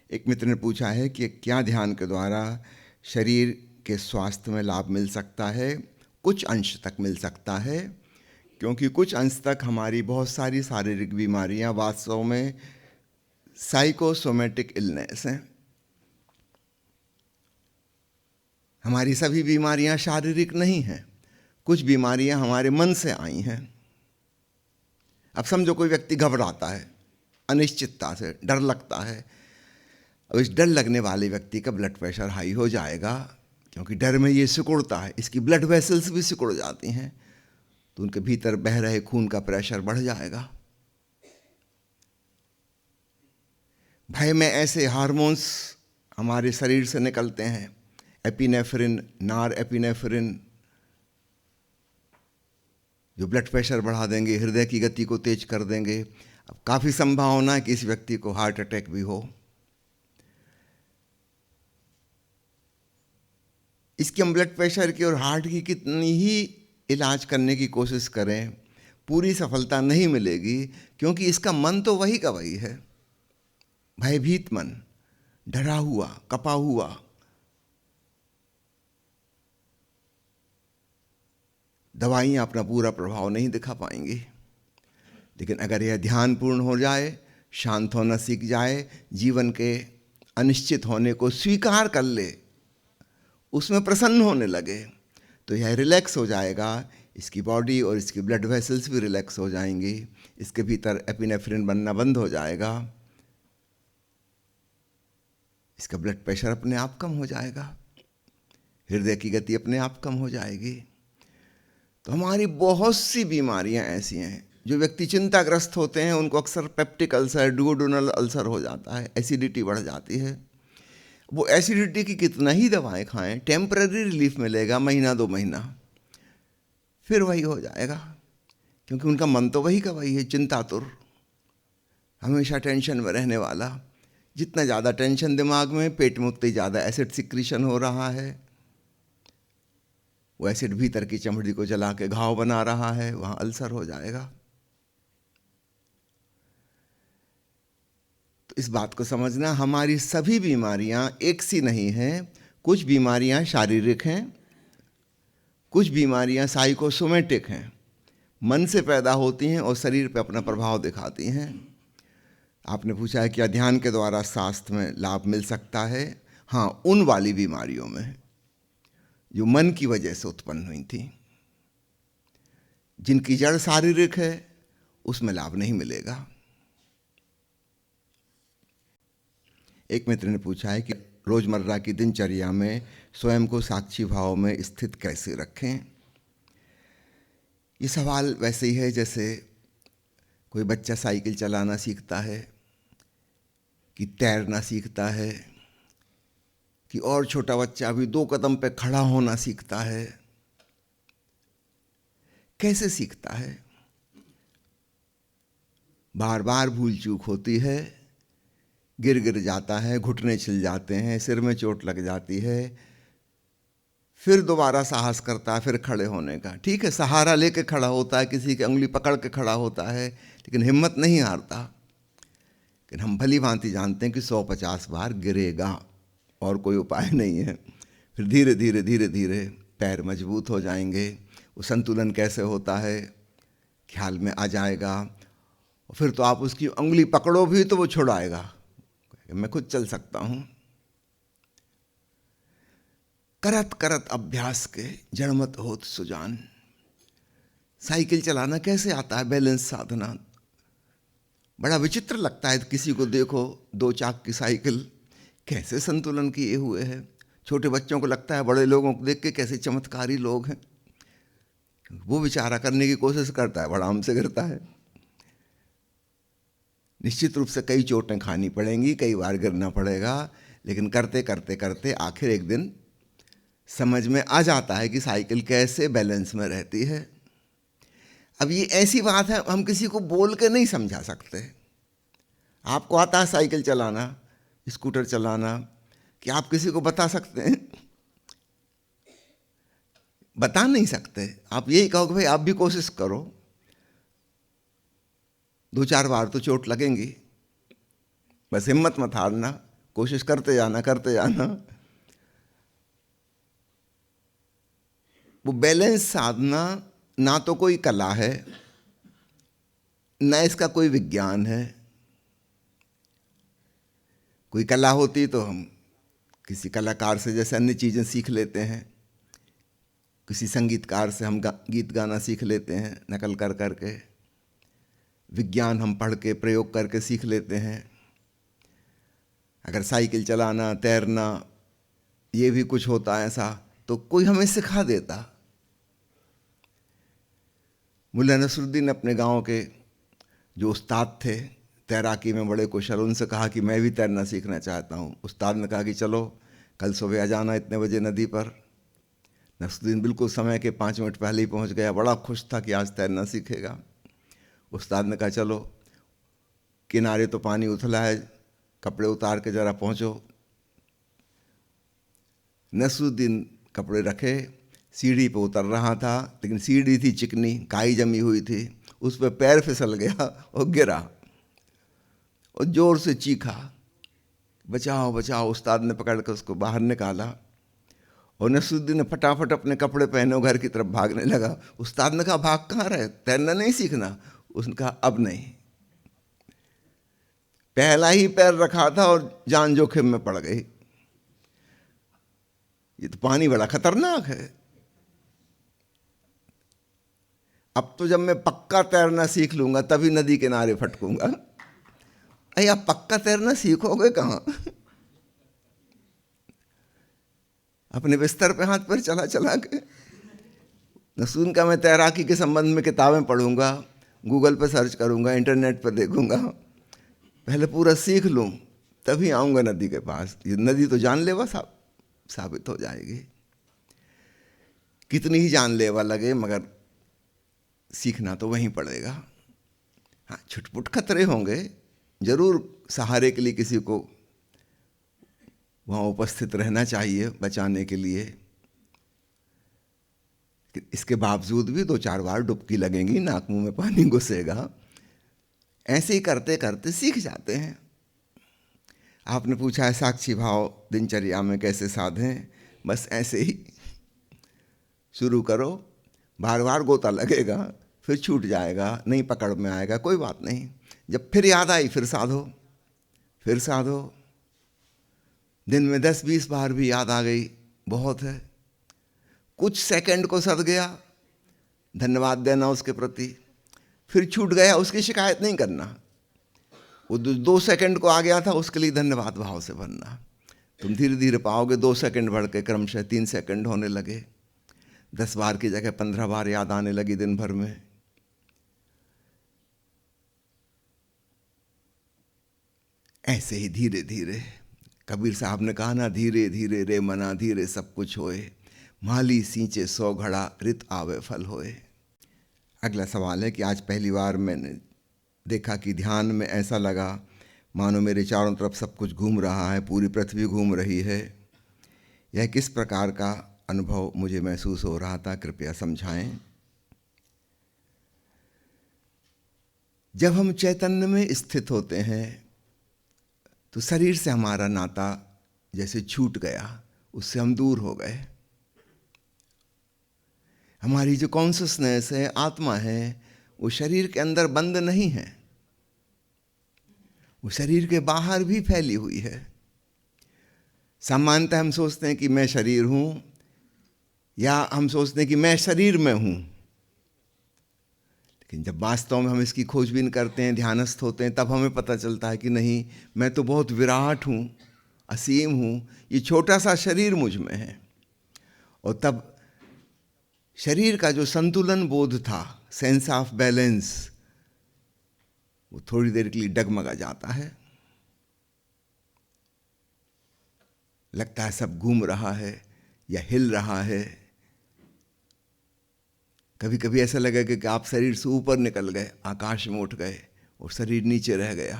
एक मित्र ने पूछा है कि क्या ध्यान के द्वारा शरीर के स्वास्थ्य में लाभ मिल सकता है? कुछ अंश तक मिल सकता है, क्योंकि कुछ अंश तक हमारी बहुत सारी शारीरिक बीमारियां वास्तव में साइकोसोमेटिक इलनेस हैं। हमारी सभी बीमारियां शारीरिक नहीं हैं, कुछ बीमारियां हमारे मन से आई हैं। अब समझो कोई व्यक्ति घबराता है, अनिश्चितता से डर लगता है। अब इस डर लगने वाले व्यक्ति का ब्लड प्रेशर हाई हो जाएगा, क्योंकि डर में ये सिकुड़ता है, इसकी ब्लड वेसल्स भी सिकुड़ जाती हैं, तो उनके भीतर बह रहे खून का प्रेशर बढ़ जाएगा। भय में ऐसे हार्मोन्स हमारे शरीर से निकलते हैं, एपिनेफ्रिन, नार एपिनेफ्रिन, जो ब्लड प्रेशर बढ़ा देंगे, हृदय की गति को तेज कर देंगे। अब काफ़ी संभावना है कि इस व्यक्ति को हार्ट अटैक भी हो। इसकी हम ब्लड प्रेशर की और हार्ट की कितनी ही इलाज करने की कोशिश करें, पूरी सफलता नहीं मिलेगी, क्योंकि इसका मन तो वही का वही है, भयभीत मन, डरा हुआ, कपा हुआ। दवाइयाँ अपना पूरा प्रभाव नहीं दिखा पाएंगी। लेकिन अगर यह ध्यानपूर्ण हो जाए, शांत होना सीख जाए, जीवन के अनिश्चित होने को स्वीकार कर ले, उसमें प्रसन्न होने लगे, तो यह रिलैक्स हो जाएगा। इसकी बॉडी और इसकी ब्लड वेसल्स भी रिलैक्स हो जाएंगी, इसके भीतर एपिनेफ्रिन बनना बंद हो जाएगा, इसका ब्लड प्रेशर अपने आप कम हो जाएगा, हृदय की गति अपने आप कम हो जाएगी। तो हमारी बहुत सी बीमारियां ऐसी हैं, जो व्यक्ति चिंताग्रस्त होते हैं उनको अक्सर पेप्टिक अल्सर, डुओडेनल अल्सर हो जाता है, एसिडिटी बढ़ जाती है। वो एसिडिटी की कितना ही दवाएं खाएं, टेम्पररी रिलीफ मिलेगा, महीना 2 महीना, फिर वही हो जाएगा, क्योंकि उनका मन तो वही का वही है, चिंतातुर, हमेशा टेंशन में रहने वाला। जितना ज़्यादा टेंशन दिमाग में, पेट में उतना ही ज़्यादा एसिड सिक्रीशन हो रहा है। वो एसिड भीतर की चमड़ी को जला के घाव बना रहा है, वहाँ अल्सर हो जाएगा। तो इस बात को समझना, हमारी सभी बीमारियां एक सी नहीं हैं। कुछ बीमारियां शारीरिक हैं, कुछ बीमारियां साइकोसोमेटिक हैं, मन से पैदा होती हैं और शरीर पर अपना प्रभाव दिखाती हैं। आपने पूछा है क्या ध्यान के द्वारा स्वास्थ्य में लाभ मिल सकता है? हाँ, उन वाली बीमारियों में जो मन की वजह से उत्पन्न हुई थी, जिनकी जड़ शारीरिक है, उसमें लाभ नहीं मिलेगा। एक मित्र ने पूछा है कि रोजमर्रा की दिनचर्या में स्वयं को साक्षी भाव में स्थित कैसे रखें? ये सवाल वैसे ही है जैसे कोई बच्चा साइकिल चलाना सीखता है, कि तैरना सीखता है, कि और छोटा बच्चा अभी 2 कदम पे खड़ा होना सीखता है। कैसे सीखता है? बार बार भूल चूक होती है, गिर गिर जाता है, घुटने छिल जाते हैं, सिर में चोट लग जाती है, फिर दोबारा साहस करता है, फिर खड़े होने का। ठीक है, सहारा लेके खड़ा होता है, किसी की उंगली पकड़ के खड़ा होता है, लेकिन हिम्मत नहीं हारता। लेकिन हम भली भांति जानते हैं कि 150 बार गिरेगा और कोई उपाय नहीं है। फिर धीरे धीरे धीरे धीरे पैर मजबूत हो जाएंगे, वो संतुलन कैसे होता है ख्याल में आ जाएगा, और फिर तो आप उसकी उंगली पकड़ो भी तो वो छुड़ाएगा, मैं खुद चल सकता हूँ। करत करत अभ्यास के जड़मत होत सुजान। साइकिल चलाना कैसे आता है, बैलेंस साधना? बड़ा विचित्र लगता है, किसी को देखो 2 चाक की साइकिल, कैसे संतुलन किए हुए है। छोटे बच्चों को लगता है बड़े लोगों को देख के कैसे चमत्कारी लोग हैं। वो बेचारा करने की कोशिश करता है, बड़ा हमसे गिरता है। निश्चित रूप से कई चोटें खानी पड़ेंगी, कई बार गिरना पड़ेगा, लेकिन करते करते करते आखिर एक दिन समझ में आ जाता है कि साइकिल कैसे बैलेंस में रहती है। अब ये ऐसी बात है, हम किसी को बोल के नहीं समझा सकते। आपको आता है साइकिल चलाना, स्कूटर चलाना, कि आप किसी को बता सकते हैं? बता नहीं सकते। आप यही कहो कि भाई आप भी कोशिश करो, 2-4 बार तो चोट लगेंगी, बस हिम्मत मत हारना, कोशिश करते जाना करते जाना। वो बैलेंस साधना ना तो कोई कला है, ना इसका कोई विज्ञान है। कोई कला होती तो हम किसी कलाकार से जैसे अन्य चीज़ें सीख लेते हैं, किसी संगीतकार से हम गीत गाना सीख लेते हैं नकल कर करके, विज्ञान हम पढ़ के प्रयोग करके सीख लेते हैं। अगर साइकिल चलाना, तैरना, ये भी कुछ होता है ऐसा तो कोई हमें सिखा देता। मुल्ला नसरुद्दीन अपने गांव के जो उस्ताद थे तैराकी में बड़े कुशल, उनसे कहा कि मैं भी तैरना सीखना चाहता हूँ। उस्ताद ने कहा कि चलो कल सुबह आ जाना इतने बजे नदी पर। नसरुद्दीन बिल्कुल समय के 5 मिनट पहले ही पहुँच गया, बड़ा खुश था कि आज तैरना सीखेगा। उस्ताद ने कहा चलो किनारे तो पानी उथला है, कपड़े उतार के ज़रा पहुँचो। नसरुद्दीन कपड़े रखे, सीढ़ी पे उतर रहा था, लेकिन सीढ़ी थी चिकनी, काई जमी हुई थी, उस पर पैर फिसल गया और गिरा और ज़ोर से चीखा, बचाओ बचाओ। उस्ताद ने पकड़ कर उसको बाहर निकाला और नसरुद्दीन ने फटाफट अपने कपड़े पहने और घर की तरफ भागने लगा। उस्ताद ने कहा भाग कहाँ रहे, तैरना नहीं सीखना? उसने कहा अब नहीं, पहला ही पैर रखा था और जान जोखिम में पड़ गई। ये तो पानी बड़ा खतरनाक है। अब तो जब मैं पक्का तैरना सीख लूंगा तभी नदी किनारे फटकूंगा। अरे आप पक्का तैरना सीखोगे कहाँ? अपने बिस्तर पे हाथ पर चला चला के। नसून का मैं तैराकी के संबंध में किताबें पढ़ूंगा, गूगल पर सर्च करूंगा, इंटरनेट पर देखूंगा, पहले पूरा सीख लूं तभी आऊंगा नदी के पास। ये नदी तो जानलेवा साबित हो जाएगी। कितनी ही जानलेवा लगे मगर सीखना तो वहीं पड़ेगा। हाँ, छुटपुट खतरे होंगे जरूर, सहारे के लिए किसी को वहाँ उपस्थित रहना चाहिए बचाने के लिए। इसके बावजूद भी 2-4 बार डुबकी लगेंगी, नाक मुंह में पानी घुसेगा। ऐसे ही करते करते सीख जाते हैं। आपने पूछा है साक्षी भाव दिनचर्या में कैसे साधें? बस ऐसे ही शुरू करो, बार बार गोता लगेगा, फिर छूट जाएगा, नहीं पकड़ में आएगा, कोई बात नहीं। जब फिर याद आई फिर साधो, फिर साधो। दिन में 10-20 बार भी याद आ गई बहुत है। कुछ सेकंड को सध गया, धन्यवाद देना उसके प्रति। फिर छूट गया, उसकी शिकायत नहीं करना। वो 2 सेकंड को आ गया था, उसके लिए धन्यवाद भाव से भरना। तुम धीरे धीरे पाओगे 2 सेकंड बढ़ के क्रमशः 3 सेकंड होने लगे, 10 बार की जगह 15 बार याद आने लगी दिन भर में। ऐसे ही धीरे धीरे, कबीर साहब ने कहा ना, धीरे धीरे रे मना धीरे सब कुछ होए, माली सींचे 100 घड़ा रित आवे फल होए। अगला सवाल है कि आज पहली बार मैंने देखा कि ध्यान में ऐसा लगा मानो मेरे चारों तरफ सब कुछ घूम रहा है, पूरी पृथ्वी घूम रही है। यह किस प्रकार का अनुभव मुझे महसूस हो रहा था, कृपया समझाएं। जब हम चैतन्य में स्थित होते हैं तो शरीर से हमारा नाता जैसे छूट गया, उससे हम दूर हो गए। हमारी जो कॉन्शसनेस है, आत्मा है, वो शरीर के अंदर बंद नहीं है, वो शरीर के बाहर भी फैली हुई है। सामान्यतः हम सोचते हैं कि मैं शरीर हूं, या हम सोचते हैं कि मैं शरीर में हूं, लेकिन जब वास्तव में हम इसकी खोजबीन करते हैं, ध्यानस्थ होते हैं, तब हमें पता चलता है कि नहीं, मैं तो बहुत विराट हूं, असीम हूं, ये छोटा सा शरीर मुझ में है। और तब शरीर का जो संतुलन बोध था, सेंस ऑफ बैलेंस, वो थोड़ी देर के लिए डगमगा जाता है। लगता है सब घूम रहा है या हिल रहा है। कभी कभी ऐसा लगेगा कि आप शरीर से ऊपर निकल गए, आकाश में उठ गए और शरीर नीचे रह गया।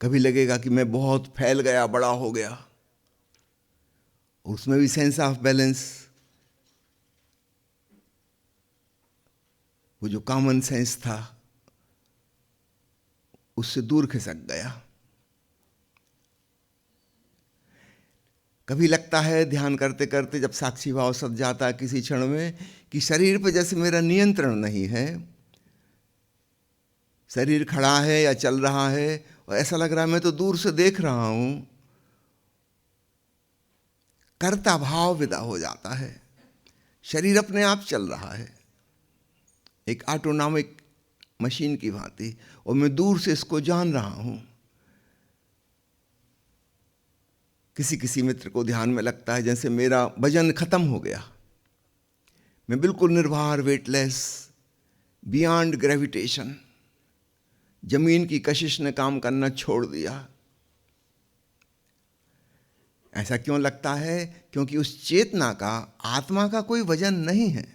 कभी लगेगा कि मैं बहुत फैल गया, बड़ा हो गया। उसमें भी सेंस ऑफ बैलेंस, वो जो कॉमन सेंस था, उससे दूर खिसक गया। कभी लगता है ध्यान करते करते जब साक्षी भाव सध जाता है किसी क्षण में कि शरीर पर जैसे मेरा नियंत्रण नहीं है, शरीर खड़ा है या चल रहा है और ऐसा लग रहा है मैं तो दूर से देख रहा हूं। कर्ता भाव विदा हो जाता है, शरीर अपने आप चल रहा है एक ऑटोनॉमिक मशीन की भांति, और मैं दूर से इसको जान रहा हूं। किसी किसी मित्र को ध्यान में लगता है जैसे मेरा वजन खत्म हो गया, मैं बिल्कुल निर्भर, वेटलेस, बियॉन्ड ग्रेविटेशन, जमीन की कशिश ने काम करना छोड़ दिया। ऐसा क्यों लगता है? क्योंकि उस चेतना का, आत्मा का कोई वजन नहीं है।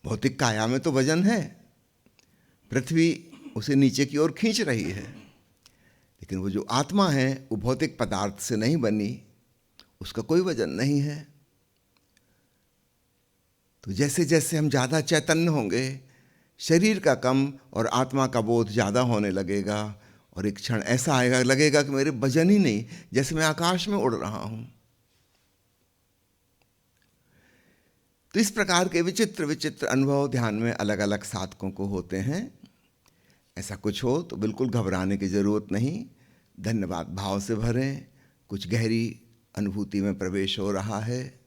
भौतिक काया में तो वजन है, पृथ्वी उसे नीचे की ओर खींच रही है, लेकिन वो जो आत्मा है वो भौतिक पदार्थ से नहीं बनी, उसका कोई वजन नहीं है। तो जैसे जैसे हम ज़्यादा चैतन्य होंगे, शरीर का कम और आत्मा का बोध ज़्यादा होने लगेगा, और एक क्षण ऐसा आएगा लगेगा कि मेरे वजन ही नहीं, जैसे मैं आकाश में उड़ रहा हूं। तो इस प्रकार के विचित्र विचित्र अनुभव ध्यान में अलग अलग साधकों को होते हैं। ऐसा कुछ हो तो बिल्कुल घबराने की जरूरत नहीं, धन्यवाद भाव से भरें। कुछ गहरी अनुभूति में प्रवेश हो रहा है।